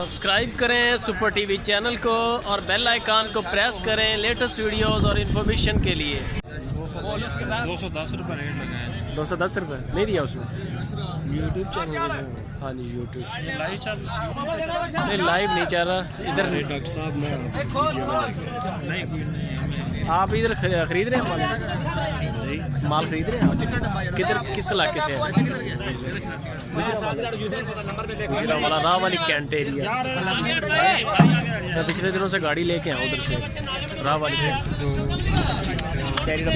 Subscribe करें super TV channel को और बेल आइकन को प्रेस करें लेटेस्ट वीडियोस और इन्फॉर्मेशन के लिए। 210 रुपये रेट लगाया। 210 रुपये नहीं दिया उसने। YouTube channel. हाँ जी यूट्यूब लाइव चल नहीं, लाइव नहीं चल रहा इधर। डॉक्टर साहब नहीं आप इधर खरीद रहे हैं माल? जी माल खरीद रहे हैं? किधर किस इलाके से है? गुजरावाला राह वाली कैंट एरिया। मैं पिछले दिनों से गाड़ी लेके आया उधर से राह वाली कैंट।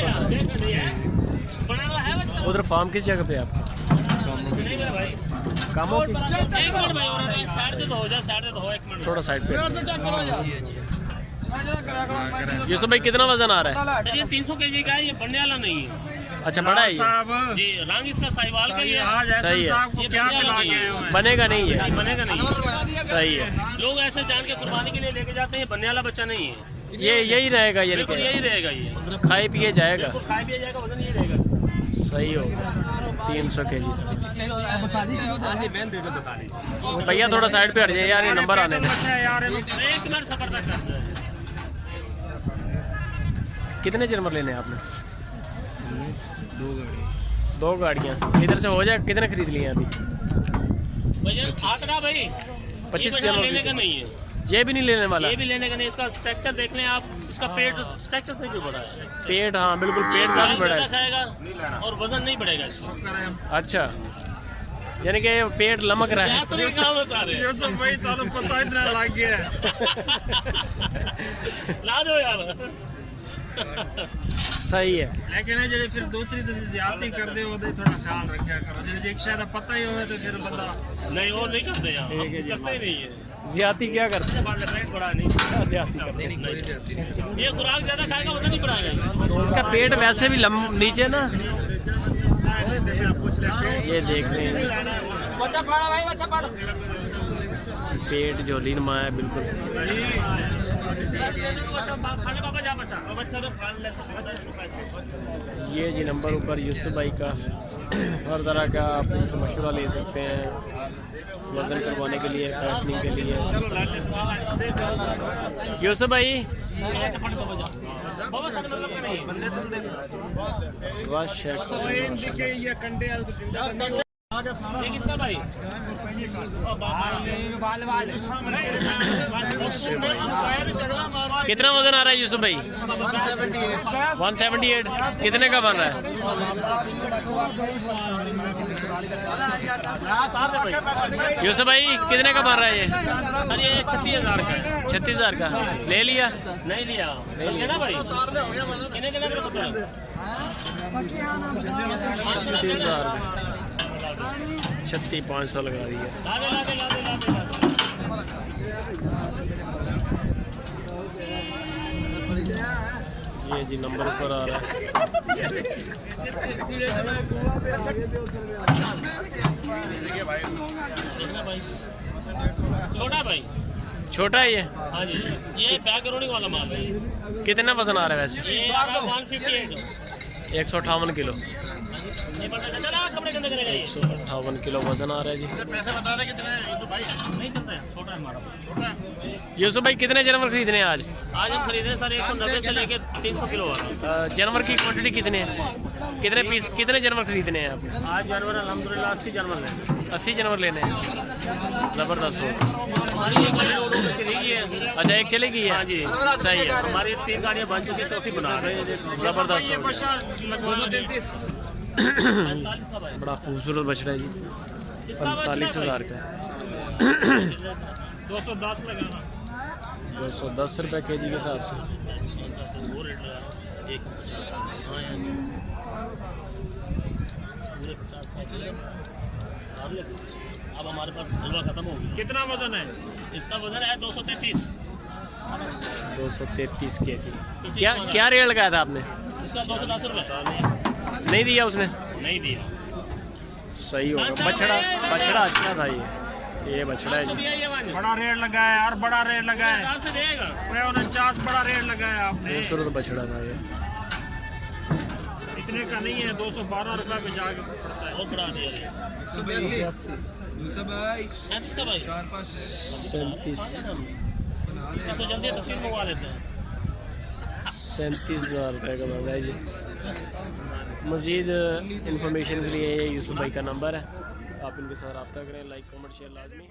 उधर फार्म किस जगह पे है आपका? कामों की थोड़ा साइड पे। यूसुफ भाई कितना वजन आ रहा है? सर ये 300 kg का है, ये बनने वाला नहीं है। अच्छा बड़ा है ये? जी रंग इसका साहिवाल का ये सही है। क्या बनेगा नहीं है? बनेगा नहीं। सही है। लोग ऐसे जान के कुर्बानी के लिए लेके जाते हैं, बनने वाला बच्चा नहीं है। ये यही रहेगा ये? बिल्कुल यही रहेगा, ये खाए पिए जाएगा? खाए पिए जाएगा, वजन यही रहेगा। सही हो 300 kg। भैया थोड़ा साइड पे हट जाए यार, ये नंबर आने में। एक मिनट सफर तक कर दे। कितने जानवर लेने हैं आपने? दो गाड़ियाँ इधर से हो जाए। कितने खरीद लिए हैं अभी? भैया आंकड़ा भाई 25 लेने जानवर। का नहीं है, ये भी नहीं लेने वाला? ये भी लेने का नहीं। इसका स्ट्रक्चर देख लें आप, इसका पेट स्ट्रक्चर से भी बड़ा है। पेट, हाँ बिल्कुल पेट काफी बड़ा है आएगा और वजन नहीं बढ़ेगा इसका। अच्छा यानी कि पेट लमक रहा है। ला दो यार। सही है। लेकिन जो फिर दूसरी ज्यादती कर दे थोड़ा ख्याल रखा करो। एक शायद पता ही हो तो फिर बंदा नहीं वो नहीं करते यार, करते ही नहीं है। ज्यादती क्या करते हैं? पेट बड़ा नहीं, ज्यादती ये खुराक ज्यादा खाएगा वजन नहीं बढ़ाएगा। इसका पेट वैसे भी नीचे ना, ये देख रहे हैं पेट झोली नुमा है बिल्कुल। ये जी नंबर ऊपर यूसुफ भाई का। हर तरह का आप उनसे मशवरा ले सकते हैं वजन करवाने के लिए, फैटनिंग के लिए। यूसुफ भाई रश है। किसका भाई? कितना वजन आ रहा है यूसुफ भाई? 178। कितने का बन रहा है? यूसुफ भाई कितने का बन रहा है ये? अरे 36,000 का है। 36,000 का ले लिया? नहीं लिया ना भाई। कितने का पता? 36,000 36,500 लगा दिया। ये जी नंबर ऊपर आ रहा है। छोटा भाई, छोटा है ये? हाँ जी ये बैकग्राउंड वाला माल है। कितना वजन आ रहा है वैसे? ये 158 किलो। 158 किलो वजन आ रहा है जी। यूसुफ भाई कितने जानवर खरीदने हैं आज? आज हम खरीदे सर 190 से लेके 300 किलो वाला। जानवर की क्वांटिटी कितने है? कितने पीस, कितने जानवर खरीदने हैं आपने? आज जानवर अल्हम्दुलिल्लाह 80 जानवर हैं। 80 जानवर लेने हैं। ज़बरदस्त हो। हमारी एक गाड़ी रोड में चली गई है। अच्छा एक चली गई है? हाँ जी सही है। हमारी 3 गाड़ियाँ बन चुकी, चौथी बना रहे हैं। ज़बरदस्त हो गया। बड़ा खूबसूरत बछड़ा है जी। 45,000 का। 210 में गाना 210 रुपये kg के हिसाब से। वो रेट लगा 150। अब हमारे पास हलवा खत्म हो गया। कितना वजन है इसका वजन है 233। 233 kg। क्या रेट लगाया था आपने? इसका 210 रुपये नहीं दिया उसने? नहीं दिया। सही होगा। बछड़ा अच्छा था ये बछड़ा है जी। बड़ा रेट लगा है यार, बड़ा रेट लगा है। 49 बड़ा रेट लगा है आपने। खूबसूरत बछड़ा था ये। इतने का नहीं है, 212 रुपये में जाके पड़ता है। और बढ़ा दिया। 37 का भाई 37 इसको जल्दी तस्वीर मंगवा लेते हैं। 37,000 रुपये का बन रहा है जी। मज़ीद इंफॉर्मेशन के लिए यूसुफ भाई का नंबर है, आप इनके साथ रब्ता करें। लाइक कमेंट शेयर लाजमी।